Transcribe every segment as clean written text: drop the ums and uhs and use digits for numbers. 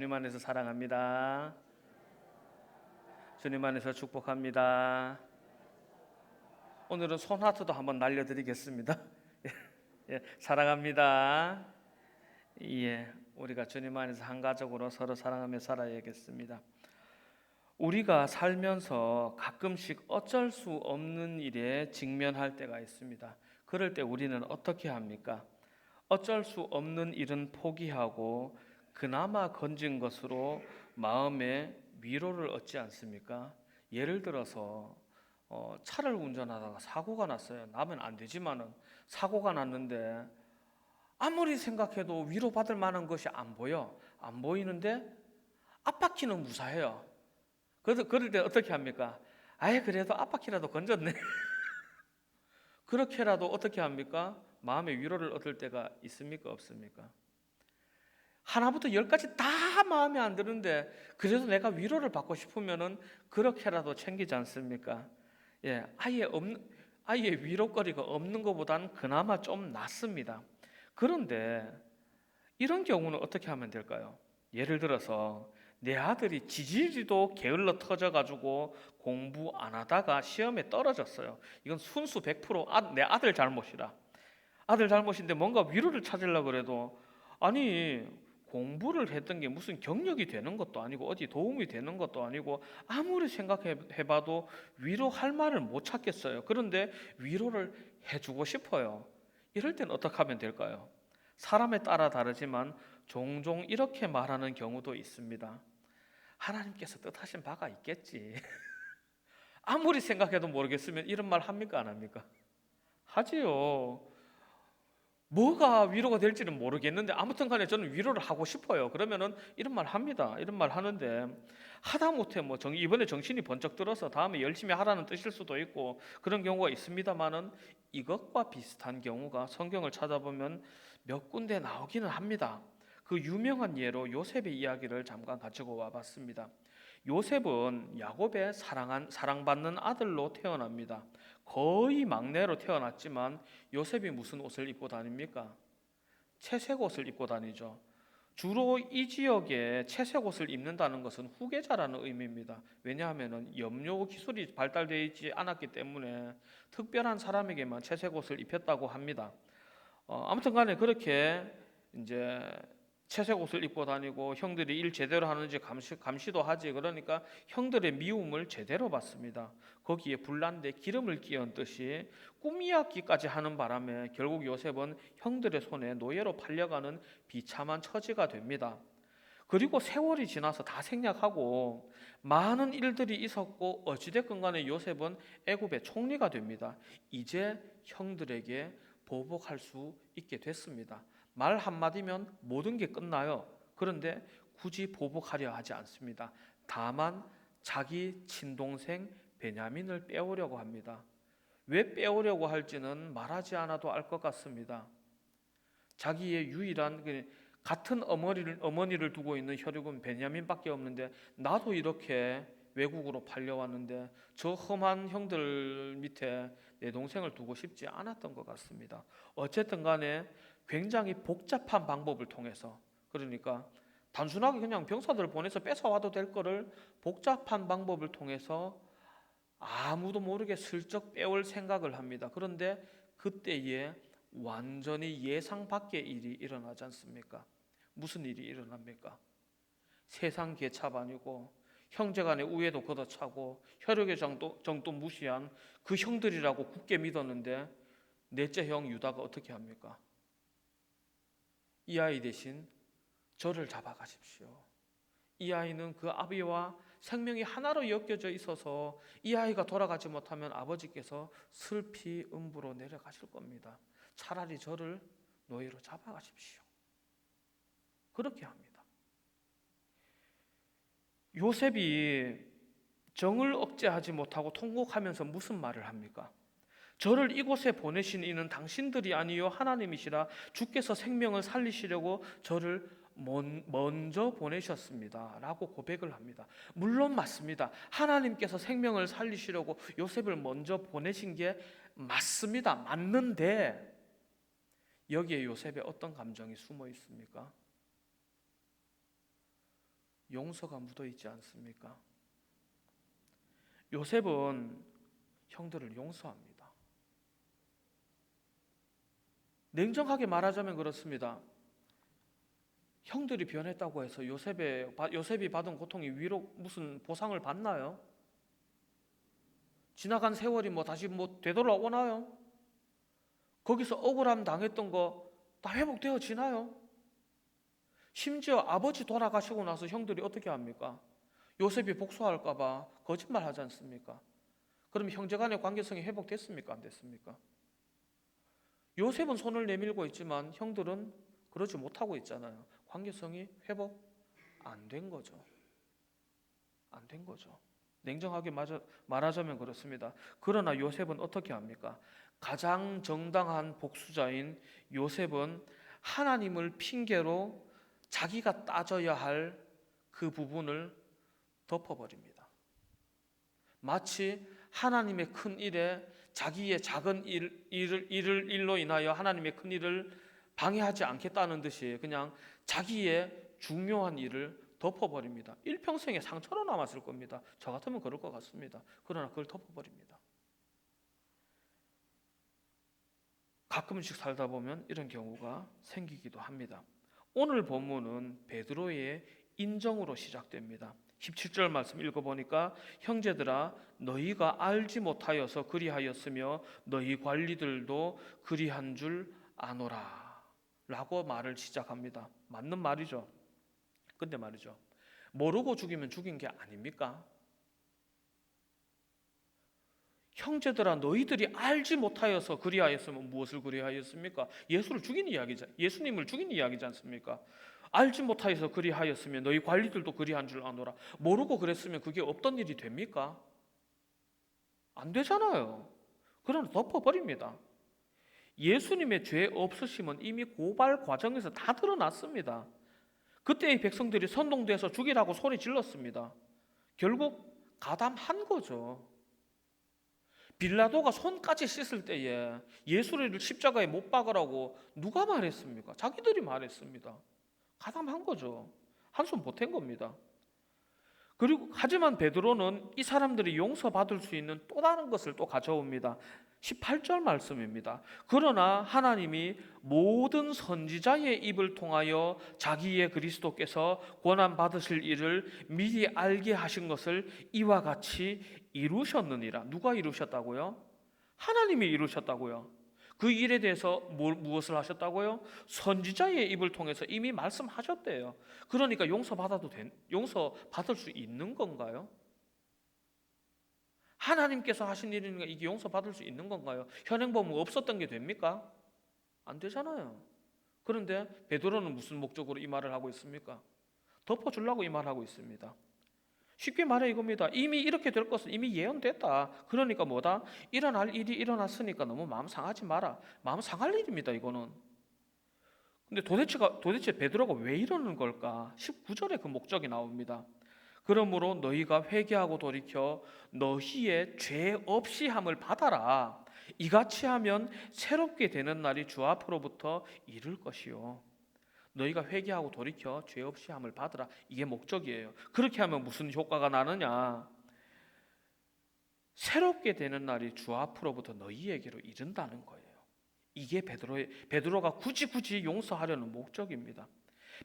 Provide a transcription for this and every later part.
주님 안에서 사랑합니다. 주님 안에서 축복합니다. 오늘은 손하트도 한번 날려드리겠습니다. 예, 사랑합니다. 예, 우리가 주님 안에서 한 가족으로 서로 사랑하며 살아야겠습니다. 우리가 살면서 가끔씩 어쩔 수 없는 일에 직면할 때가 있습니다. 그럴 때 우리는 어떻게 합니까? 어쩔 수 없는 일은 포기하고 그나마 건진 것으로 마음의 위로를 얻지 않습니까? 예를 들어서 차를 운전하다가 사고가 났어요. 나면 안 되지만은 사고가 났는데 아무리 생각해도 위로받을 만한 것이 안 보여. 안 보이는데 앞바퀴는 무사해요. 그럴 때 어떻게 합니까? 아예 그래도 앞바퀴라도 건졌네. 그렇게라도 어떻게 합니까? 마음의 위로를 얻을 때가 있습니까? 없습니까? 하나부터 열까지 다 마음에 안 드는데 그래도 내가 위로를 받고 싶으면은 그렇게라도 챙기지 않습니까? 예, 아예 위로거리가 없는 것보다는 그나마 좀 낫습니다. 그런데 이런 경우는 어떻게 하면 될까요? 예를 들어서 내 아들이 지지리도 게을러 터져가지고 공부 안 하다가 시험에 떨어졌어요. 이건 순수 100% 내 아들 잘못이라. 아들 잘못인데 뭔가 위로를 찾으려고 그래도 아니 공부를 했던 게 무슨 경력이 되는 것도 아니고 어디 도움이 되는 것도 아니고 아무리 생각해봐도 위로할 말을 못 찾겠어요. 그런데 위로를 해주고 싶어요. 이럴 땐 어떻게 하면 될까요? 사람에 따라 다르지만 종종 이렇게 말하는 경우도 있습니다. 하나님께서 뜻하신 바가 있겠지. 아무리 생각해도 모르겠으면 이런 말 합니까 안 합니까? 하지요. 뭐가 위로가 될지는 모르겠는데 아무튼 간에 저는 위로를 하고 싶어요. 그러면은 이런 말 합니다. 이런 말 하는데 하다못해 이번에 정신이 번쩍 들어서 다음에 열심히 하라는 뜻일 수도 있고 그런 경우가 있습니다만은 이것과 비슷한 경우가 성경을 찾아보면 몇 군데 나오기는 합니다. 그 유명한 예로 요셉의 이야기를 잠깐 가지고 와봤습니다. 요셉은 야곱의 사랑받는 아들로 태어납니다. 거의 막내로 태어났지만 요셉이 무슨 옷을 입고 다닙니까? 채색 옷을 입고 다니죠. 주로 이 지역에 채색 옷을 입는다는 것은 후계자라는 의미입니다. 왜냐하면 염료 기술이 발달되어 있지 않았기 때문에 특별한 사람에게만 채색 옷을 입혔다고 합니다. 아무튼 간에 그렇게 이제 채색 옷을 입고 다니고 형들이 일 제대로 하는지 감시도 하지. 그러니까 형들의 미움을 제대로 받습니다. 거기에 불난데 기름을 끼얹듯이 꾸미야기까지 하는 바람에 결국 요셉은 형들의 손에 노예로 팔려가는 비참한 처지가 됩니다. 그리고 세월이 지나서 다 생략하고 많은 일들이 있었고 어찌됐건 간에 요셉은 애굽의 총리가 됩니다. 이제 형들에게 보복할 수 있게 됐습니다. 말 한마디면 모든 게 끝나요. 그런데 굳이 보복하려 하지 않습니다. 다만 자기 친동생 베냐민을 빼오려고 합니다. 왜 빼오려고 할지는 말하지 않아도 알 것 같습니다. 자기의 유일한 같은 어머니를 두고 있는 혈육은 베냐민밖에 없는데 나도 이렇게 외국으로 팔려왔는데 저 험한 형들 밑에 내 동생을 두고 싶지 않았던 것 같습니다. 어쨌든 간에 굉장히 복잡한 방법을 통해서 그러니까 단순하게 그냥 병사들을 보내서 뺏어와도 될 거를 복잡한 방법을 통해서 아무도 모르게 슬쩍 빼올 생각을 합니다. 그런데 그때에 완전히 예상 밖의 일이 일어나지 않습니까? 무슨 일이 일어납니까? 세상 개차반이고 형제간의 우애도 걷어차고 혈육의 정도 무시한 그 형들이라고 굳게 믿었는데 넷째 형 유다가 어떻게 합니까? 이 아이 대신 저를 잡아가십시오. 이 아이는 그 아비와 생명이 하나로 엮여져 있어서 이 아이가 돌아가지 못하면 아버지께서 슬피 음부로 내려가실 겁니다. 차라리 저를 노예로 잡아가십시오. 그렇게 합니다. 요셉이 정을 억제하지 못하고 통곡하면서 무슨 말을 합니까? 저를 이곳에 보내신 이는 당신들이 아니요 하나님이시라. 주께서 생명을 살리시려고 저를 먼저 보내셨습니다 라고 고백을 합니다. 물론 맞습니다. 하나님께서 생명을 살리시려고 요셉을 먼저 보내신 게 맞습니다. 맞는데 여기에 요셉의 어떤 감정이 숨어 있습니까? 용서가 묻어 있지 않습니까? 요셉은 형들을 용서합니다. 냉정하게 말하자면 그렇습니다. 형들이 변했다고 해서 요셉이 받은 고통이 위로 무슨 보상을 받나요? 지나간 세월이 다시 되돌아오나요? 거기서 억울함 당했던 거 다 회복되어지나요? 심지어 아버지 돌아가시고 나서 형들이 어떻게 합니까? 요셉이 복수할까 봐 거짓말 하지 않습니까? 그럼 형제간의 관계성이 회복됐습니까? 안 됐습니까? 요셉은 손을 내밀고 있지만 형들은 그러지 못하고 있잖아요. 관계성이 회복 안 된 거죠. 안 된 거죠. 냉정하게 말하자면 그렇습니다. 그러나 요셉은 어떻게 합니까? 가장 정당한 복수자인 요셉은 하나님을 핑계로 자기가 따져야 할 그 부분을 덮어버립니다. 마치 하나님의 큰 일에 자기의 작은 일로 인하여 하나님의 큰 일을 방해하지 않겠다는 듯이 그냥 자기의 중요한 일을 덮어버립니다. 일평생에 상처로 남았을 겁니다. 저 같으면 그럴 것 같습니다. 그러나 그걸 덮어버립니다. 가끔씩 살다 보면 이런 경우가 생기기도 합니다. 오늘 본문은 베드로의 인정으로 시작됩니다. 17절 말씀 읽어보니까 형제들아 너희가 알지 못하여서 그리하였으며 너희 관리들도 그리한 줄 아노라 라고 말을 시작합니다. 맞는 말이죠. 근데 말이죠, 모르고 죽이면 죽인 게 아닙니까? 형제들아 너희들이 알지 못하여서 그리하였으면 무엇을 그리하였습니까? 예수님을 죽인 이야기지 않습니까? 알지 못하여서 그리하였으면 너희 관리들도 그리한 줄 아노라. 모르고 그랬으면 그게 없던 일이 됩니까? 안 되잖아요. 그러나 덮어버립니다. 예수님의 죄 없으심은 이미 고발 과정에서 다 드러났습니다. 그때의 백성들이 선동돼서 죽이라고 소리 질렀습니다. 결국 가담한 거죠. 빌라도가 손까지 씻을 때에 예수를 십자가에 못 박으라고 누가 말했습니까? 자기들이 말했습니다. 가담한 거죠. 한숨 보탠 겁니다. 그리고 하지만 베드로는 이 사람들이 용서받을 수 있는 또 다른 것을 또 가져옵니다. 18절 말씀입니다. 그러나 하나님이 모든 선지자의 입을 통하여 자기의 그리스도께서 고난 받으실 일을 미리 알게 하신 것을 이와 같이 이루셨느니라. 누가 이루셨다고요? 하나님이 이루셨다고요. 그 일에 대해서 무엇을 하셨다고요? 선지자의 입을 통해서 이미 말씀하셨대요. 그러니까 용서받을 수 있는 건가요? 하나님께서 하신 일이니까 이게 용서받을 수 있는 건가요? 현행범 없었던 게 됩니까? 안 되잖아요. 그런데 베드로는 무슨 목적으로 이 말을 하고 있습니까? 덮어주려고 이 말을 하고 있습니다. 쉽게 말해 이겁니다. 이미 이렇게 될 것은 이미 예언됐다. 그러니까 뭐다? 일어날 일이 일어났으니까 너무 마음 상하지 마라. 마음 상할 일입니다, 이거는. 근데 도대체 베드로가 왜 이러는 걸까? 19절에 그 목적이 나옵니다. 그러므로 너희가 회개하고 돌이켜 너희의 죄 없이 함을 받아라. 이같이 하면 새롭게 되는 날이 주 앞으로부터 이를 것이요. 너희가 회개하고 돌이켜 죄 없이 함을 받으라. 이게 목적이에요. 그렇게 하면 무슨 효과가 나느냐? 새롭게 되는 날이 주 앞으로부터 너희에게로 이른다는 거예요. 이게 베드로가 굳이 용서하려는 목적입니다.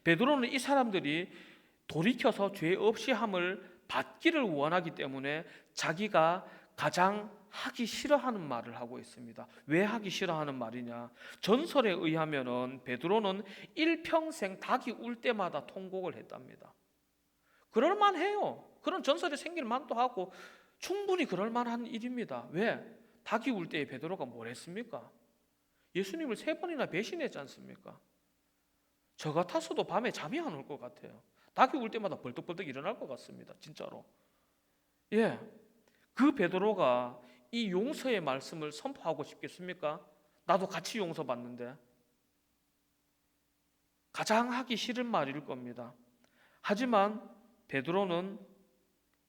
베드로는 이 사람들이 돌이켜서 죄 없이 함을 받기를 원하기 때문에 자기가 가장 하기 싫어하는 말을 하고 있습니다. 왜 하기 싫어하는 말이냐? 전설에 의하면은 베드로는 일평생 닭이 울 때마다 통곡을 했답니다. 그럴 만해요. 그런 전설이 생길 만도 하고 충분히 그럴 만한 일입니다. 왜? 닭이 울 때에 베드로가 뭘 했습니까? 예수님을 3번이나 배신했지 않습니까? 저 같았어도 밤에 잠이 안 올 것 같아요. 닭이 울 때마다 벌떡벌떡 일어날 것 같습니다. 진짜로. 예, 그 베드로가 이 용서의 말씀을 선포하고 싶겠습니까? 나도 같이 용서받는데. 가장 하기 싫은 말일 겁니다. 하지만 베드로는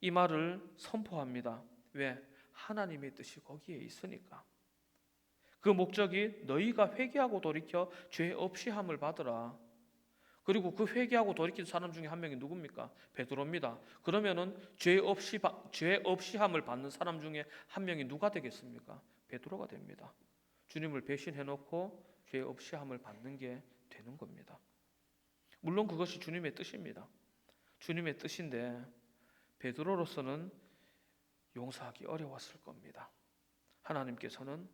이 말을 선포합니다. 왜? 하나님의 뜻이 거기에 있으니까. 그 목적이 너희가 회개하고 돌이켜 죄 없이 함을 받으라. 그리고 그 회개하고 돌이킨 사람 중에 한 명이 누굽니까? 베드로입니다. 그러면은 죄 없이 함을 받는 사람 중에 한 명이 누가 되겠습니까? 베드로가 됩니다. 주님을 배신해 놓고 죄 없이 함을 받는 게 되는 겁니다. 물론 그것이 주님의 뜻입니다. 주님의 뜻인데 베드로로서는 용서하기 어려웠을 겁니다. 하나님께서는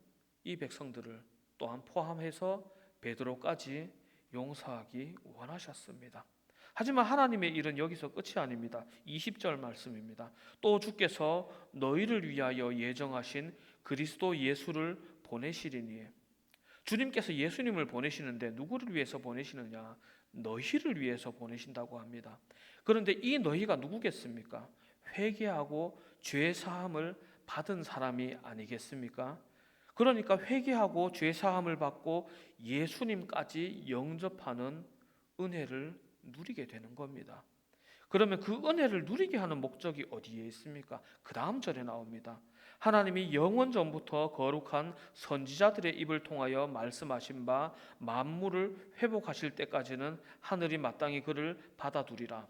이 백성들을 또한 포함해서 베드로까지 용서하기 원하셨습니다. 하지만 하나님의 일은 여기서 끝이 아닙니다. 20절 말씀입니다. 또 주께서 너희를 위하여 예정하신 그리스도 예수를 보내시리니. 주님께서 예수님을 보내시는데 누구를 위해서 보내시느냐? 너희를 위해서 보내신다고 합니다. 그런데 이 너희가 누구겠습니까? 회개하고 죄 사함을 받은 사람이 아니겠습니까? 그러니까 회개하고 죄 사함을 받고 예수님까지 영접하는 은혜를 누리게 되는 겁니다. 그러면 그 은혜를 누리게 하는 목적이 어디에 있습니까? 그 다음 절에 나옵니다. 하나님이 영원 전부터 거룩한 선지자들의 입을 통하여 말씀하신 바 만물을 회복하실 때까지는 하늘이 마땅히 그를 받아두리라.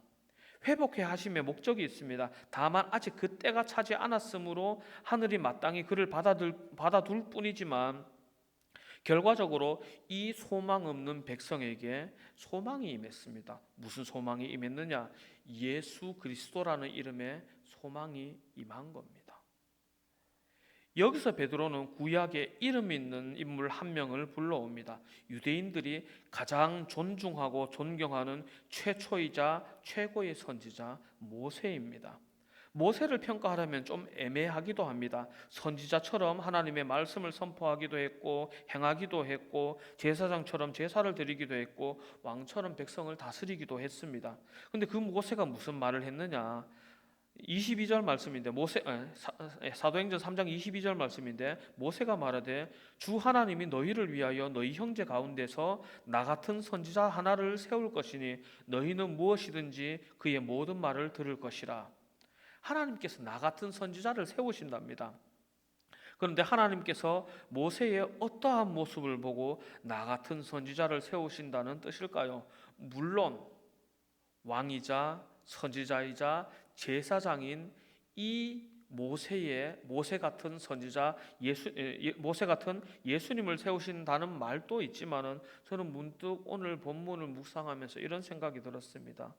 회복해 하심의 목적이 있습니다. 다만 아직 그 때가 차지 않았으므로 하늘이 마땅히 그를 받아둘 뿐이지만 결과적으로 이 소망 없는 백성에게 소망이 임했습니다. 무슨 소망이 임했느냐? 예수 그리스도라는 이름의 소망이 임한 겁니다. 여기서 베드로는 구약에 이름 있는 인물 한 명을 불러옵니다. 유대인들이 가장 존중하고 존경하는 최초이자 최고의 선지자 모세입니다. 모세를 평가하려면 좀 애매하기도 합니다. 선지자처럼 하나님의 말씀을 선포하기도 했고 행하기도 했고 제사장처럼 제사를 드리기도 했고 왕처럼 백성을 다스리기도 했습니다. 근데 그 모세가 무슨 말을 했느냐? 22절 말씀인데 사도행전 3장 22절 말씀인데 모세가 말하되 주 하나님이 너희를 위하여 너희 형제 가운데서 나 같은 선지자 하나를 세울 것이니 너희는 무엇이든지 그의 모든 말을 들을 것이라. 하나님께서 나 같은 선지자를 세우신답니다. 그런데 하나님께서 모세의 어떠한 모습을 보고 나 같은 선지자를 세우신다는 뜻일까요? 물론 왕이자 선지자이자 제사장인 이 모세 같은 선지자 모세 같은 예수님을 세우신다는 말도 있지만은 저는 문득 오늘 본문을 묵상하면서 이런 생각이 들었습니다.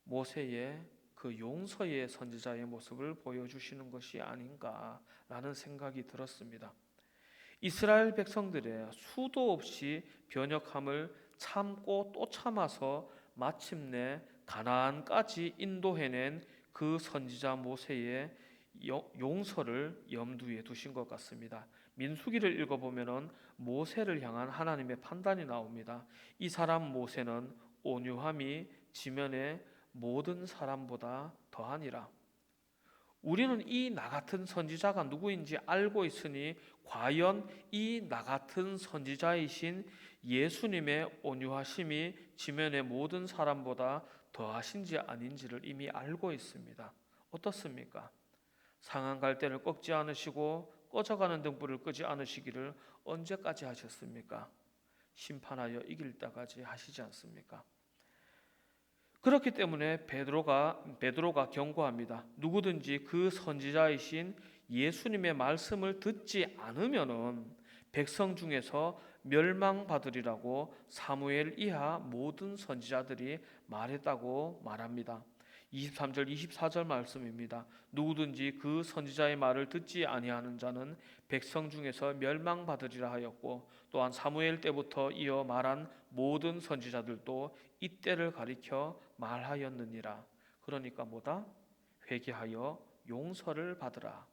모세의 그 용서의 선지자의 모습을 보여주시는 것이 아닌가라는 생각이 들었습니다. 이스라엘 백성들의 수도 없이 변역함을 참고 또 참아서 마침내 가나안까지 인도해낸 그 선지자 모세의 용서를 염두에 두신 것 같습니다. 민수기를 읽어보면 모세를 향한 하나님의 판단이 나옵니다. 이 사람 모세는 온유함이 지면의 모든 사람보다 더하니라. 우리는 이 나 같은 선지자가 누구인지 알고 있으니 과연 이 나 같은 선지자이신 예수님의 온유하심이 지면의 모든 사람보다 더하신지 아닌지를 이미 알고 있습니다. 어떻습니까? 상한 갈대를 꺾지 않으시고 꺼져가는 등불을 끄지 않으시기를 언제까지 하셨습니까? 심판하여 이길 때까지 하시지 않습니까? 그렇기 때문에 베드로가 경고합니다. 누구든지 그 선지자이신 예수님의 말씀을 듣지 않으면은 백성 중에서 멸망받으리라고 사무엘 이하 모든 선지자들이 말했다고 말합니다. 23절 24절 말씀입니다. 누구든지 그 선지자의 말을 듣지 아니하는 자는 백성 중에서 멸망받으리라 하였고 또한 사무엘 때부터 이어 말한 모든 선지자들도 이때를 가리켜 말하였느니라. 그러니까 뭐다? 회개하여 용서를 받으라.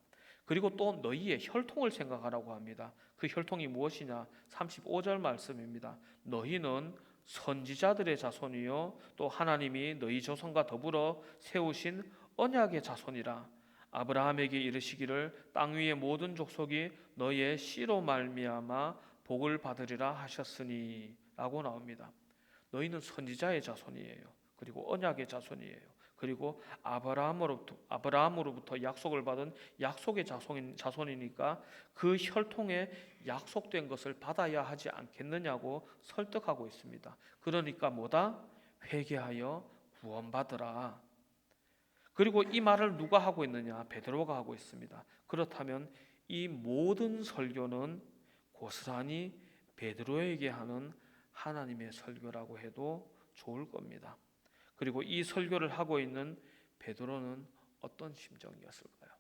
그리고 또 너희의 혈통을 생각하라고 합니다. 그 혈통이 무엇이냐? 35절 말씀입니다. 너희는 선지자들의 자손이요 또 하나님이 너희 조상과 더불어 세우신 언약의 자손이라. 아브라함에게 이르시기를 땅 위의 모든 족속이 너희의 씨로 말미암아 복을 받으리라 하셨으니 라고 나옵니다. 너희는 선지자의 자손이에요. 그리고 언약의 자손이에요. 그리고 아브라함으로부터 약속을 받은 약속의 자손이니까 그 혈통에 약속된 것을 받아야 하지 않겠느냐고 설득하고 있습니다. 그러니까 뭐다? 회개하여 구원받으라. 그리고 이 말을 누가 하고 있느냐? 베드로가 하고 있습니다. 그렇다면 이 모든 설교는 고스란히 베드로에게 하는 하나님의 설교라고 해도 좋을 겁니다. 그리고 이 설교를 하고 있는 베드로는 어떤 심정이었을까요?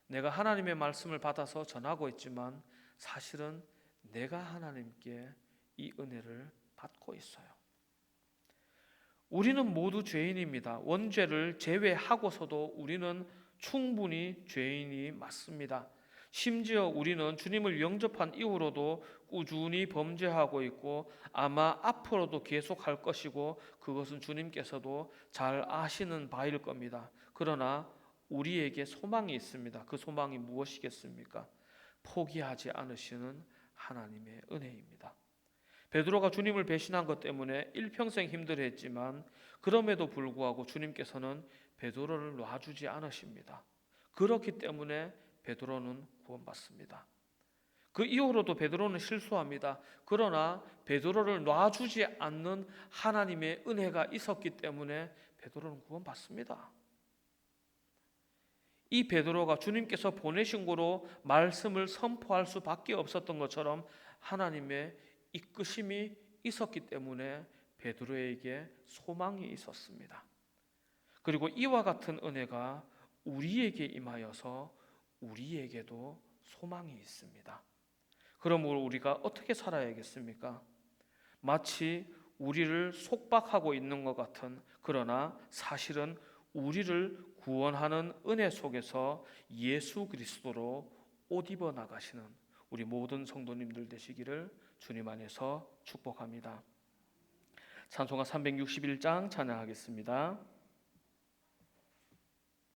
내가 하나님의 말씀을 받아서 전하고 있지만 사실은 내가 하나님께 이 은혜를 받고 있어요. 우리는 모두 죄인입니다. 원죄를 제외하고서도 우리는 충분히 죄인이 맞습니다. 심지어 우리는 주님을 영접한 이후로도 꾸준히 범죄하고 있고 아마 앞으로도 계속할 것이고 그것은 주님께서도 잘 아시는 바일 겁니다. 그러나 우리에게 소망이 있습니다. 그 소망이 무엇이겠습니까? 포기하지 않으시는 하나님의 은혜입니다. 베드로가 주님을 배신한 것 때문에 일평생 힘들어했지만 그럼에도 불구하고 주님께서는 베드로를 놔주지 않으십니다. 그렇기 때문에 베드로는 구원받습니다. 그 이후로도 베드로는 실수합니다. 그러나 베드로를 놔주지 않는 하나님의 은혜가 있었기 때문에 베드로는 구원받습니다. 이 베드로가 주님께서 보내신 거로 말씀을 선포할 수밖에 없었던 것처럼 하나님의 이끄심이 있었기 때문에 베드로에게 소망이 있었습니다. 그리고 이와 같은 은혜가 우리에게 임하여서 우리에게도 소망이 있습니다. 그러므로 우리가 어떻게 살아야겠습니까? 마치 우리를 속박하고 있는 것 같은, 그러나 사실은 우리를 구원하는 은혜 속에서 예수 그리스도로 옷 입어 나가시는 우리 모든 성도님들 되시기를 주님 안에서 축복합니다. 찬송가 361장 찬양하겠습니다.